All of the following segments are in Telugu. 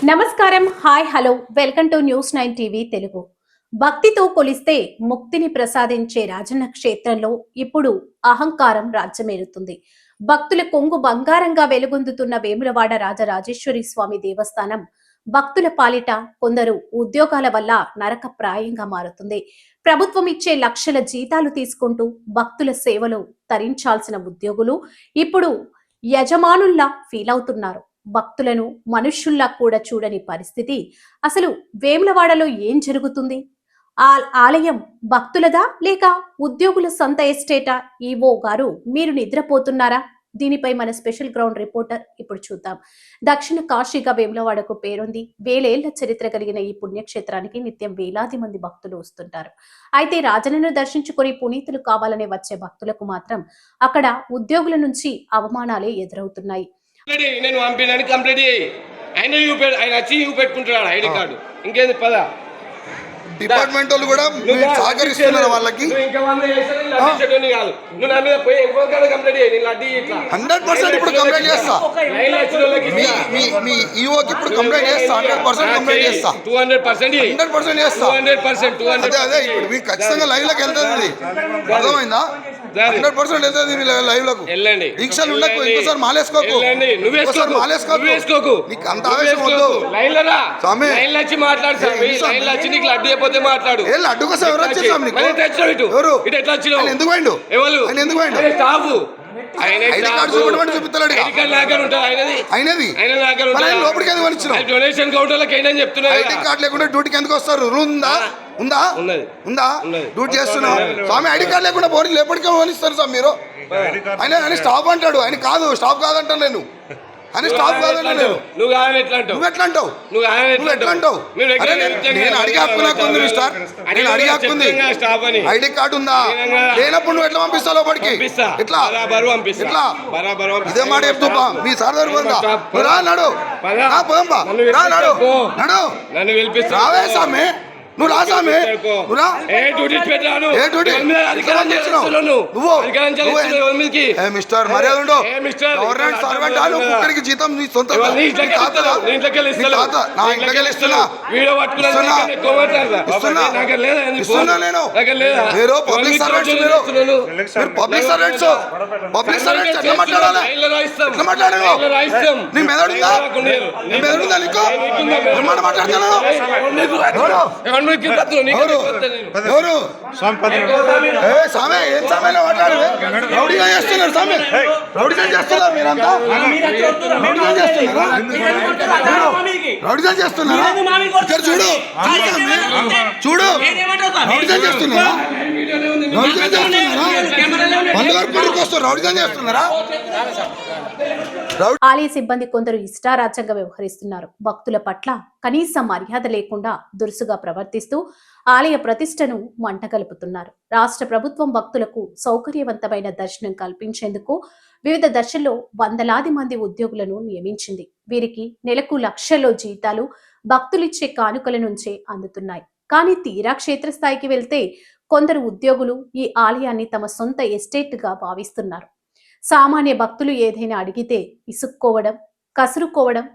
నమస్కారం, hi, hello, welcome to news 9 TV Telugu. భక్తితో కొలిస్తే ముక్తిని ప్రసాదించే రాజన్న క్షేత్రంలో ఇప్పుడు అహంకారం రాజ్యమేలుతుంది. భక్తుల కొంగు బంగారంగా వెలుగొందుతున్న వేములవాడ రాజరాజేశ్వరి స్వామి దేవస్థానం భక్తుల పాలిట కొందరు ఉద్యోగాల వల్ల నరకప్రాయంగా మారుతుంది. ప్రభుత్వం ఇచ్చే లక్షల జీతాలు తీసుకుంటూ భక్తుల సేవలు తరించాల్సిన ఉద్యోగులు ఇప్పుడు యజమానుల్లా ఫీల్ అవుతున్నారు. భక్తులను మనుష్యుల్లా కూడా చూడని పరిస్థితి. అసలు వేములవాడలో ఏం జరుగుతుంది? ఆ ఆలయం భక్తులదా లేక ఉద్యోగుల సొంత ఎస్టేటా? ఈవో గారు, మీరు నిద్రపోతున్నారా? దీనిపై మన స్పెషల్ గ్రౌండ్ రిపోర్టర్ ఇప్పుడు చూద్దాం. దక్షిణ కాశీగా వేములవాడకు పేరుంది. వేలేళ్ల చరిత్ర కలిగిన ఈ పుణ్యక్షేత్రానికి నిత్యం వేలాది మంది భక్తులు వస్తుంటారు. అయితే రాజనను దర్శించుకొని పునీతులు కావాలనే వచ్చే భక్తులకు మాత్రం అక్కడ ఉద్యోగుల నుంచి అవమానాలే ఎదురవుతున్నాయి. నేను పంపిణీ కంప్లీట్ చేయి. ఆయన వచ్చి పెట్టుకుంటున్నాడు ఐడి కార్డు. ఇంకేంది పద. డిపార్ట్మెంట్ వాళ్ళు కూడా సహకరిస్తున్నారు వాళ్ళకి. 100% ఇప్పుడు కంప్లైంట్ చేస్తా. మీ ఈఓకి ఇప్పుడు కంప్లైంట్ చేస్తా. 100% కంప్లైంట్ చేస్తా. 100% చేస్తా. అదే ఇప్పుడు మీకు ఖచ్చితంగా లైవ్ లోకి వెళ్తుంది. అర్థమైందా? 100% వెళ్తుంది లైవ్ లకు. దీక్షలు ఉండకు. ఇంకోసారి మాలేసుకోకు. మాలేసుకోకు. నీకు అంత ఆవేశం వద్దు. స్వామి మాట్లాడు. లడ్డు కోసం ఎవరు వచ్చేసాం? ఎందుకు పోయిండు? ఎందుకు పోయిండు? ఐడి కార్డు చూపిస్తాడు. ఐడి కార్డు లేకుండా డ్యూటీకి ఎందుకు వస్తారు? ఉందా డ్యూటీ చేస్తున్నావు స్వామి. ఐడి కార్డు లేకుండా పోనీ ఎప్పటికే పోనిస్తారు స్వామి మీరు. ఆయన స్టాప్ అంటాడు. ఆయన కాదు, స్టాప్ కాదంటాను నేను. అని స్టాప్ కాదండి. నేను ఎట్లా అంటావు? నేను అడిగే హక్కు నాకు ఉంది మిస్టర్. నేను అడిగే హక్కు ఉంది. ఐడి కార్డు ఉందా? లేనప్పుడు నువ్వు ఎట్లా పంపిస్తావు లోపలికి? ఎట్లా ఇదే మాట చెప్తా. మీ సార్ దగ్గర పోదా? రా నడు. రావే స్వామి. నువ్వు రా స్వామి. మిస్టర్ మర్యాద ఉండు. గవర్నమెంట్ సర్వెంట్ ఇక్కడికి జీతం నీ సొంత ఇస్తున్నా నేను. మీరు పబ్లిక్ సర్వెంట్స్. మీరు పబ్లిక్ సర్వెంట్స్. ఎట్లా మాట్లాడాలి? ఎట్లా మాట్లాడాను? నీ మెదడుందా? నీ మెదడుందా నీకు? ఏమన్నా మాట్లాడుతున్నాను? చేస్తున్నారా? చూడు చూడు చేస్తున్నారా? ఆలయ సిబ్బంది కొందరు ఇష్టారాజ్యంగా వ్యవహరిస్తున్నారు. భక్తుల పట్ల కనీస మర్యాద లేకుండా దురుసుగా ప్రవర్తిస్తూ ఆలయ ప్రతిష్టను మంటగలుపుతున్నారు. రాష్ట్ర ప్రభుత్వం భక్తులకు సౌకర్యవంతమైన దర్శనం కల్పించేందుకు వివిధ దశల్లో వందలాది మంది ఉద్యోగులను నియమించింది. వీరికి నెలకు లక్షల్లో జీతాలు భక్తులిచ్చే కానుకల నుంచే అందుతున్నాయి. కానీ తీరా క్షేత్రస్థాయికి వెళ్తే కొందరు ఉద్యోగులు ఈ ఆలయాన్ని తమ సొంత ఎస్టేట్ గా భావిస్తున్నారు. సామాన్య భక్తులు ఏదైనా అడిగితే ఇసుక్కోవడం, కసురుకోవడం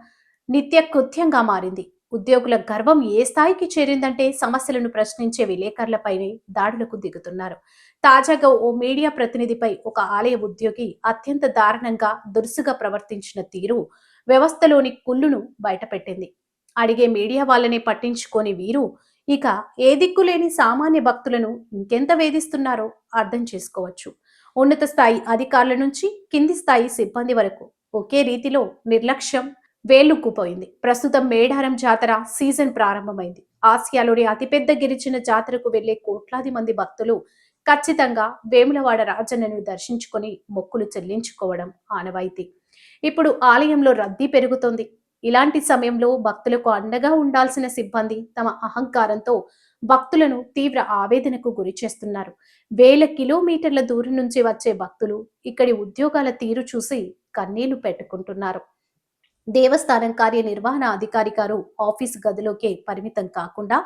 నిత్యకృత్యంగా మారింది. ఉద్యోగుల గర్వం ఏ స్థాయికి చేరిందంటే సమస్యలను ప్రశ్నించే విలేకరులపైనే దాడులకు దిగుతున్నారు. తాజాగా ఓ మీడియా ప్రతినిధిపై ఒక ఆలయ ఉద్యోగి అత్యంత దారుణంగా దురుసుగా ప్రవర్తించిన తీరు వ్యవస్థలోని కుళ్ళును బయటపెట్టింది. అడిగే మీడియా వాళ్ళనే పట్టించుకోని వీరు ఇక ఏ దిక్కులేని సామాన్య భక్తులను ఇంకెంత వేధిస్తున్నారో అర్థం చేసుకోవచ్చు. ఉన్నత స్థాయి అధికారుల నుంచి కింది స్థాయి సిబ్బంది వరకు ఒకే రీతిలో నిర్లక్ష్యం వేళ్లుకుపోయింది. ప్రస్తుతం మేడారం జాతర సీజన్ ప్రారంభమైంది. ఆసియాలోని అతిపెద్ద గిరిజన జాతరకు వెళ్లే కోట్లాది మంది భక్తులు ఖచ్చితంగా వేములవాడ రాజన్నను దర్శించుకొని మొక్కులు చెల్లించుకోవడం ఆనవాయితీ. ఇప్పుడు ఆలయంలో రద్దీ పెరుగుతోంది. ఇలాంటి సమయంలో భక్తులకు అండగా ఉండాల్సిన సిబ్బంది తమ అహంకారంతో భక్తులను తీవ్ర ఆవేదనకు గురి చేస్తున్నారు. వేల కిలోమీటర్ల దూరం నుంచి వచ్చే భక్తులు ఇక్కడి ఉద్యోగాల తీరు చూసి కన్నీళ్లు పెట్టుకుంటున్నారు. దేవస్థానం కార్యనిర్వహణ అధికారి గారు ఆఫీస్ గదిలోకే పరిమితం కాకుండా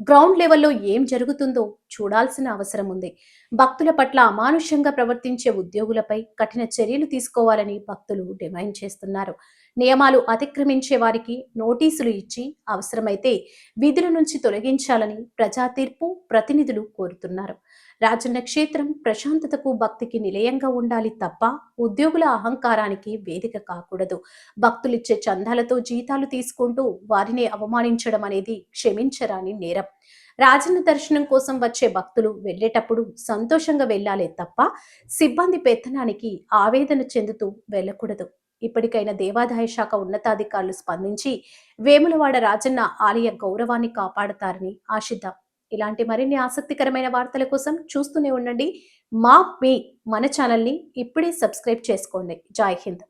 గ్రౌండ్ లెవెల్లో ఏం జరుగుతుందో చూడాల్సిన అవసరం ఉంది. భక్తుల పట్ల అమానుషంగా ప్రవర్తించే ఉద్యోగులపై కఠిన చర్యలు తీసుకోవాలని భక్తులు డిమాండ్ చేస్తున్నారు. నియమాలు అతిక్రమించే వారికి నోటీసులు ఇచ్చి అవసరమైతే విధుల నుంచి తొలగించాలని ప్రజా తీర్పు ప్రతినిధులు కోరుతున్నారు. రాజన్న క్షేత్రం ప్రశాంతతకు భక్తికి నిలయంగా ఉండాలి తప్ప ఉద్యోగుల అహంకారానికి వేదిక కాకూడదు. భక్తులిచ్చే చందాలతో జీతాలు తీసుకుంటూ వారిని అవమానించడం అనేది క్షమించరాని నేరం. రాజన్న దర్శనం కోసం వచ్చే భక్తులు వెళ్ళేటప్పుడు సంతోషంగా వెళ్ళాలే తప్ప సిబ్బంది పెత్తనానికి ఆవేదన చెందుతూ వెళ్ళకూడదు. ఇప్పటికైనా దేవాదాయ శాఖ ఉన్నతాధికారులు స్పందించి వేములవాడ రాజన్న ఆలయ గౌరవాన్ని కాపాడతారని ఆశిద్దాం. ఇలాంటి మరిన్ని ఆసక్తికరమైన వార్తల కోసం చూస్తూనే ఉండండి. మా మీ మన ఛానల్ని ఇప్పుడే సబ్స్క్రైబ్ చేసుకోండి. జై హింద్.